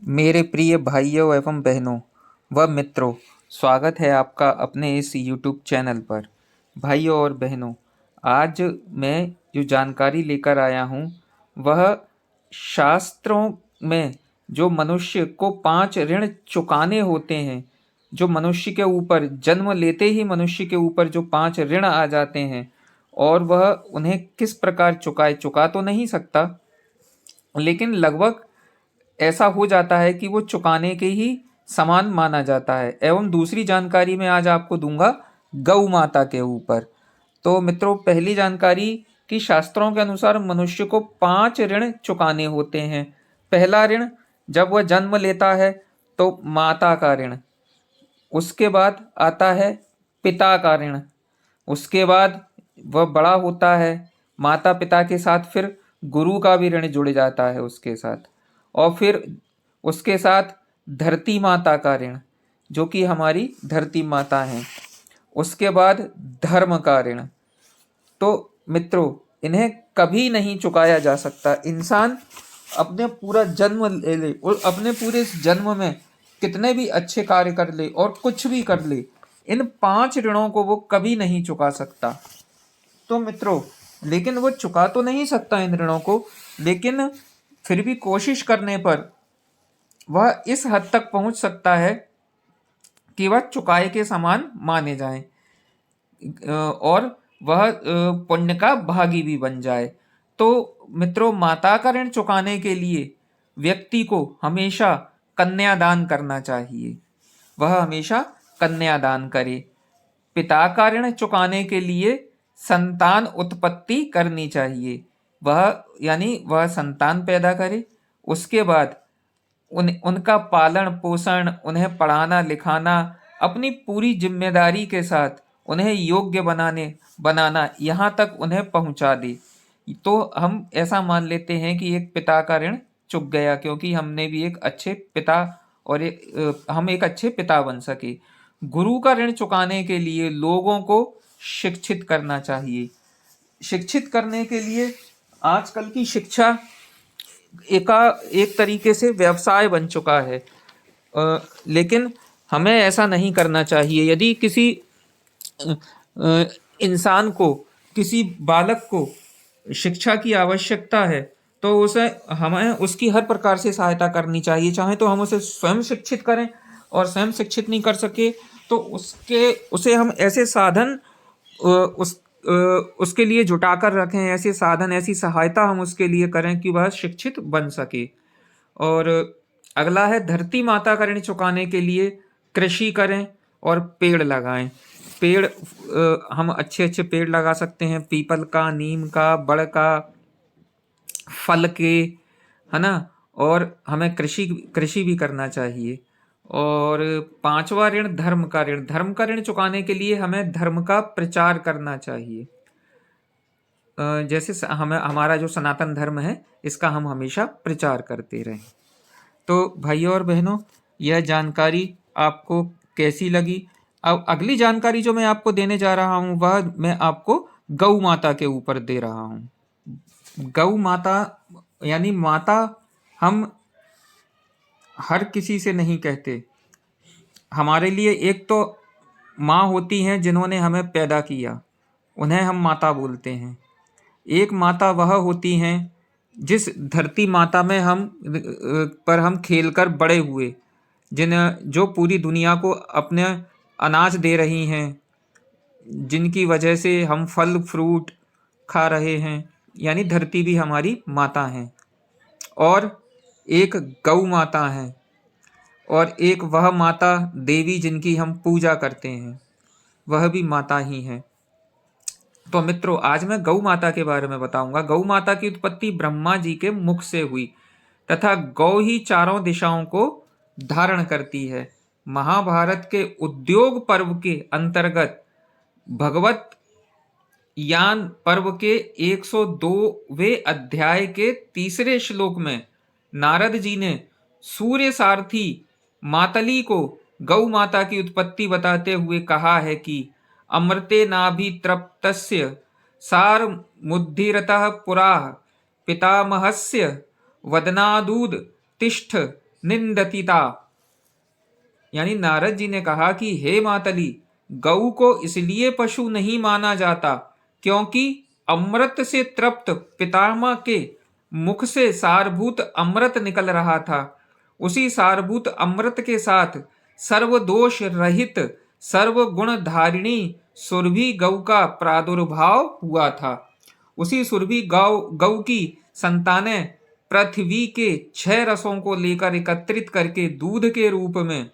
मेरे प्रिय भाइयों एवं बहनों व मित्रों, स्वागत है आपका अपने इस YouTube चैनल पर। भाइयों और बहनों, आज मैं जो जानकारी लेकर आया हूँ वह शास्त्रों में जो मनुष्य को 5 ऋण चुकाने होते हैं, जो मनुष्य के ऊपर जन्म लेते ही मनुष्य के ऊपर जो 5 ऋण आ जाते हैं और वह उन्हें किस प्रकार चुका तो नहीं सकता, लेकिन लगभग ऐसा हो जाता है कि वो चुकाने के ही समान माना जाता है। एवं दूसरी जानकारी मैं आज आपको दूंगा गौ माता के ऊपर। तो मित्रों, पहली जानकारी कि शास्त्रों के अनुसार मनुष्य को 5 ऋण चुकाने होते हैं। पहला ऋण जब वह जन्म लेता है तो माता का ऋण, उसके बाद आता है पिता का ऋण, उसके बाद वह बड़ा होता है माता पिता के साथ फिर गुरु का भी ऋण जुड़ जाता है उसके साथ, और फिर उसके साथ धरती माता का ऋण जो कि हमारी धरती माता हैं, उसके बाद धर्म का ऋण। तो मित्रों, इन्हें कभी नहीं चुकाया जा सकता। इंसान अपने पूरा जन्म ले ले और अपने पूरे इस जन्म में कितने भी अच्छे कार्य कर ले और कुछ भी कर ले, इन 5 ऋणों को वो कभी नहीं चुका सकता। तो मित्रों, लेकिन वो चुका तो नहीं सकता इन ऋणों को, लेकिन फिर भी कोशिश करने पर वह इस हद तक पहुंच सकता है कि वह चुकाए के समान माने जाएं और वह पुण्य का भागी भी बन जाए। तो मित्रों, माता का ऋण चुकाने के लिए व्यक्ति को हमेशा कन्यादान करना चाहिए, वह हमेशा कन्यादान करे। पिता का ऋण चुकाने के लिए संतान उत्पत्ति करनी चाहिए, वह यानी वह संतान पैदा करे, उसके बाद उनका पालन पोषण, उन्हें पढ़ाना लिखाना, अपनी पूरी जिम्मेदारी के साथ उन्हें योग्य बनाना, यहाँ तक उन्हें पहुँचा दे। तो हम ऐसा मान लेते हैं कि एक पिता का ऋण चुक गया, क्योंकि हमने भी एक अच्छे पिता और हम एक अच्छे पिता बन सके। गुरु का ऋण चुकाने के लिए लोगों को शिक्षित करना चाहिए। शिक्षित करने के लिए आजकल की शिक्षा एक तरीके से व्यवसाय बन चुका है, लेकिन हमें ऐसा नहीं करना चाहिए। यदि किसी इंसान को, किसी बालक को शिक्षा की आवश्यकता है तो उसे हमें उसकी हर प्रकार से सहायता करनी चाहिए। चाहे तो हम उसे स्वयं शिक्षित करें, और स्वयं शिक्षित नहीं कर सके तो उसे हम ऐसे साधन उसके लिए जुटा कर रखें, ऐसे साधन, ऐसी सहायता हम उसके लिए करें कि वह शिक्षित बन सके। और अगला है धरती माता का ऋण चुकाने के लिए कृषि करें और पेड़ लगाएं। पेड़ हम अच्छे अच्छे पेड़ लगा सकते हैं, पीपल का, नीम का, बड़ का, फल के, है ना। और हमें कृषि कृषि भी करना चाहिए। और पांचवा ऋण धर्म का ऋण। धर्म का ऋण चुकाने के लिए हमें धर्म का प्रचार करना चाहिए। जैसे हमें हमारा जो सनातन धर्म है इसका हम हमेशा प्रचार करते रहें। तो भाइयों और बहनों, यह जानकारी आपको कैसी लगी? अब अगली जानकारी जो मैं आपको देने जा रहा हूँ वह मैं आपको गौ माता के ऊपर दे रहा हूँ। गौ माता यानी माता हम हर किसी से नहीं कहते। हमारे लिए एक तो माँ होती हैं जिन्होंने हमें पैदा किया, उन्हें हम माता बोलते हैं। एक माता वह होती हैं जिस धरती माता में हम खेलकर बड़े हुए, जो पूरी दुनिया को अपने अनाज दे रही हैं, जिनकी वजह से हम फल फ्रूट खा रहे हैं, यानी धरती भी हमारी माता है। और एक गौ माता है, और एक वह माता देवी जिनकी हम पूजा करते हैं, वह भी माता ही हैं। तो मित्रों, आज मैं गौ माता के बारे में बताऊंगा। गौ माता की उत्पत्ति ब्रह्मा जी के मुख से हुई तथा गौ ही चारों दिशाओं को धारण करती है। महाभारत के उद्योग पर्व के अंतर्गत भगवत यान पर्व के 102वें अध्याय के तीसरे श्लोक में नारद जी ने सूर्य सारथी मातली को गौ माता की उत्पत्ति बताते हुए कहा है कि अमृते नाभि तृप्तस्य सार मुद्धिरतः पुरा पितामहस्य वदनादूद तिष्ठ निंदतिता। यानी नारद जी ने कहा कि हे मातली, गऊ को इसलिए पशु नहीं माना जाता क्योंकि अमृत से तृप्त पितामह के मुख से सारभूत अमृत निकल रहा था। उसी सारभूत अमृत के साथ सर्वदोष रहित सर्वगुण धारिणी सुरभि गौ का प्रादुर्भाव हुआ था। उसी सुरभि गौ की संतानें पृथ्वी के 6 रसों को लेकर एकत्रित करके दूध के रूप में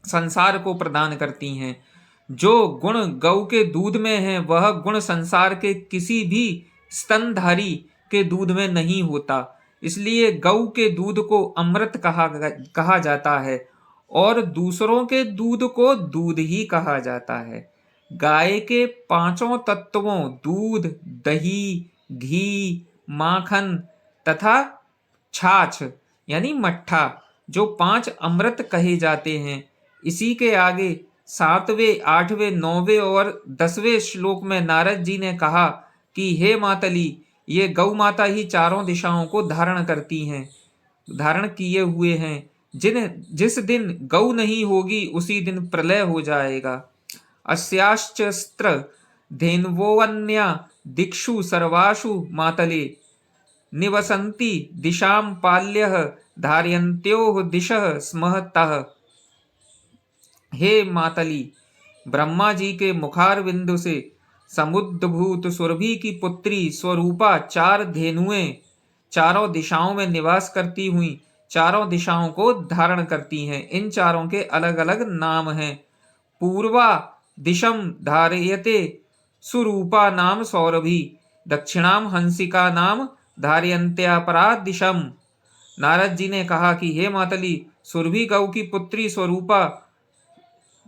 संसार को प्रदान करती हैं। जो गुण गौ के दूध में है वह गुण संसार के किसी भी स्तनधारी के दूध में नहीं होता। इसलिए गौ के दूध को अमृत कहा जाता है और दूसरों के दूध को दूध ही कहा जाता है। गाय के 5 तत्वों दूध, दही, घी, माखन तथा छाछ यानी मट्ठा, जो 5 अमृत कहे जाते हैं, इसी के आगे 7वें, 8वें, 9वें और 10वें श्लोक में नारद जी ने कहा कि हे मातली, ये गौ माता ही चारों दिशाओं को धारण किए हुए हैं। जिस दिन गौ नहीं होगी उसी दिन प्रलय हो जाएगा। अस्याश्चस्त्र धेन्वोऽन्या दिक्षु सर्वासु मातले निवसन्ति दिशां पाल्यः धारयन्त्योः दिशः स्महतः। हे मातली, ब्रह्मा जी के मुखारविंद से समुद्भूत सुरभि की पुत्री स्वरूपा 4 धेनुएं चारों दिशाओं में निवास करती हुई चारों दिशाओं को धारण करती हैं। इन चारों के अलग अलग नाम हैं। पूर्वा दिशम धारयते सुरूपा नाम सौरभि, दक्षिणाम हंसिका नाम धारयन्त्यापरा दिशम। नारद जी ने कहा कि हे मातली, सुरभि गौ की पुत्री स्वरूपा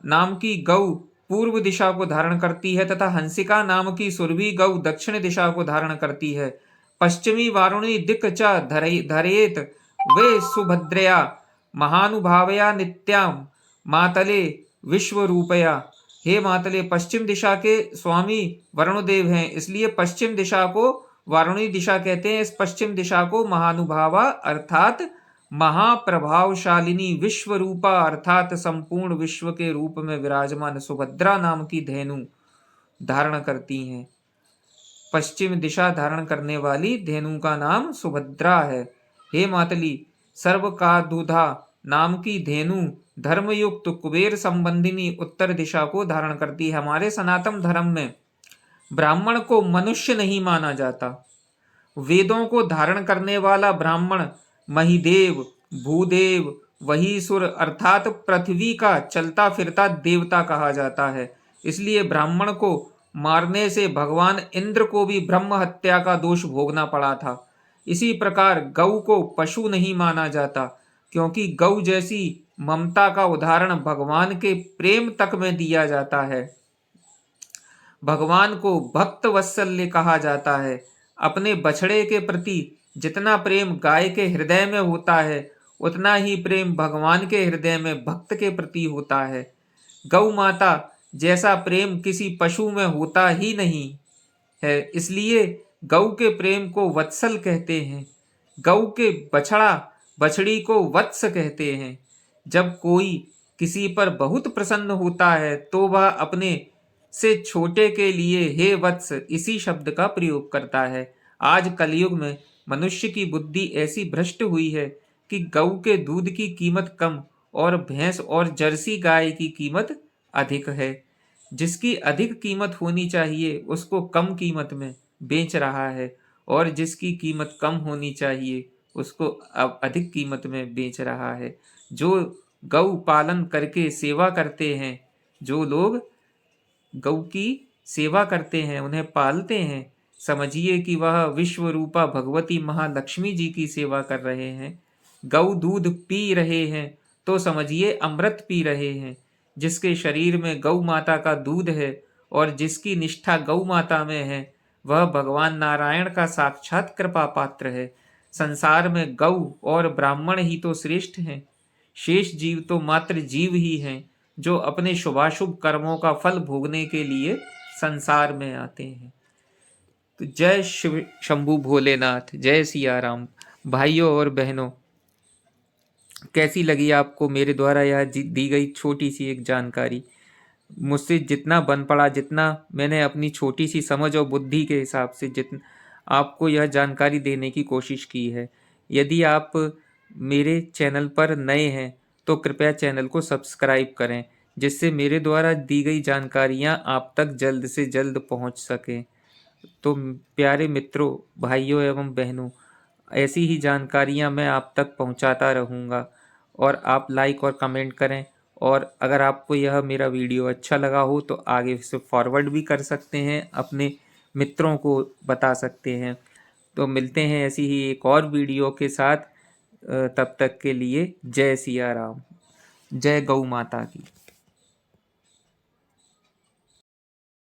नाम की गौ पूर्व दिशा को धारण करती है तथा हंसिका नाम की सुरभि गौ दक्षिण दिशा को धारण करती है। पश्चिमी वारुणी दिक् च धरेत वे सुभद्रया महानुभावया नित्याम मातले विश्वरूपया। हे मातले, पश्चिम दिशा के स्वामी वरुणदेव हैं, इसलिए पश्चिम दिशा को वारुणी दिशा कहते हैं। इस पश्चिम दिशा को महानुभावा अर्थात महाप्रभावशालिनी, विश्वरूपा अर्थात संपूर्ण विश्व के रूप में विराजमान सुभद्रा नाम की धेनु धारण करती हैं। पश्चिम दिशा धारण करने वाली धेनु का नाम सुभद्रा है। हे मातली, सर्वकादुधा नाम की धेनु धर्मयुक्त कुबेर संबंधिनी उत्तर दिशा को धारण करती है। हमारे सनातन धर्म में ब्राह्मण को मनुष्य नहीं माना जाता। वेदों को धारण करने वाला ब्राह्मण महिदेव, भूदेव, वहीसुर अर्थात पृथ्वी का चलता फिरता देवता कहा जाता है। इसलिए ब्राह्मण को मारने से भगवान इंद्र को भी ब्रह्म हत्या का दोष भोगना पड़ा था। इसी प्रकार गौ को पशु नहीं माना जाता क्योंकि गौ जैसी ममता का उदाहरण भगवान के प्रेम तक में दिया जाता है। भगवान को भक्त वत्सल्य कहा जाता है। अपने बछड़े के प्रति जितना प्रेम गाय के हृदय में होता है उतना ही प्रेम भगवान के हृदय में भक्त के प्रति होता है। गौ माता जैसा प्रेम किसी पशु में होता ही नहीं है, इसलिए गौ के प्रेम को वत्सल कहते हैं। गौ के बछड़ा बछड़ी को वत्स कहते हैं। जब कोई किसी पर बहुत प्रसन्न होता है तो वह अपने से छोटे के लिए हे वत्स इसी शब्द का प्रयोग करता है। आज कलयुग में मनुष्य की बुद्धि ऐसी भ्रष्ट हुई है कि गौ के दूध की कीमत कम और भैंस और जर्सी गाय की कीमत अधिक है। जिसकी अधिक कीमत होनी चाहिए उसको कम कीमत में बेच रहा है और जिसकी कीमत कम होनी चाहिए उसको अब अधिक कीमत में बेच रहा है। जो गौ पालन करके सेवा करते हैं, जो लोग गौ की सेवा करते हैं, उन्हें पालते हैं, समझिए कि वह विश्व रूपा भगवती महालक्ष्मी जी की सेवा कर रहे हैं। गौ दूध पी रहे हैं तो समझिए अमृत पी रहे हैं। जिसके शरीर में गौ माता का दूध है और जिसकी निष्ठा गौ माता में है वह भगवान नारायण का साक्षात कृपा पात्र है। संसार में गौ और ब्राह्मण ही तो श्रेष्ठ हैं। शेष जीव तो मात्र जीव ही हैं जो अपने शुभाशुभ कर्मों का फल भोगने के लिए संसार में आते हैं। तो जय शिव शंभू भोलेनाथ, जय सिया राम। भाइयों और बहनों, कैसी लगी आपको मेरे द्वारा यह दी गई छोटी सी एक जानकारी? मुझसे जितना बन पड़ा, जितना मैंने अपनी छोटी सी समझ और बुद्धि के हिसाब से जितना आपको यह जानकारी देने की कोशिश की है। यदि आप मेरे चैनल पर नए हैं तो कृपया चैनल को सब्सक्राइब करें, जिससे मेरे द्वारा दी गई जानकारियां आप तक जल्द से जल्द पहुंच सकें। तो प्यारे मित्रों, भाइयों एवं बहनों, ऐसी ही जानकारियां मैं आप तक पहुंचाता रहूँगा और आप लाइक और कमेंट करें। और अगर आपको यह मेरा वीडियो अच्छा लगा हो तो आगे से फॉरवर्ड भी कर सकते हैं, अपने मित्रों को बता सकते हैं। तो मिलते हैं ऐसी ही एक और वीडियो के साथ। तब तक के लिए जय सिया राम, जय गौ माता की।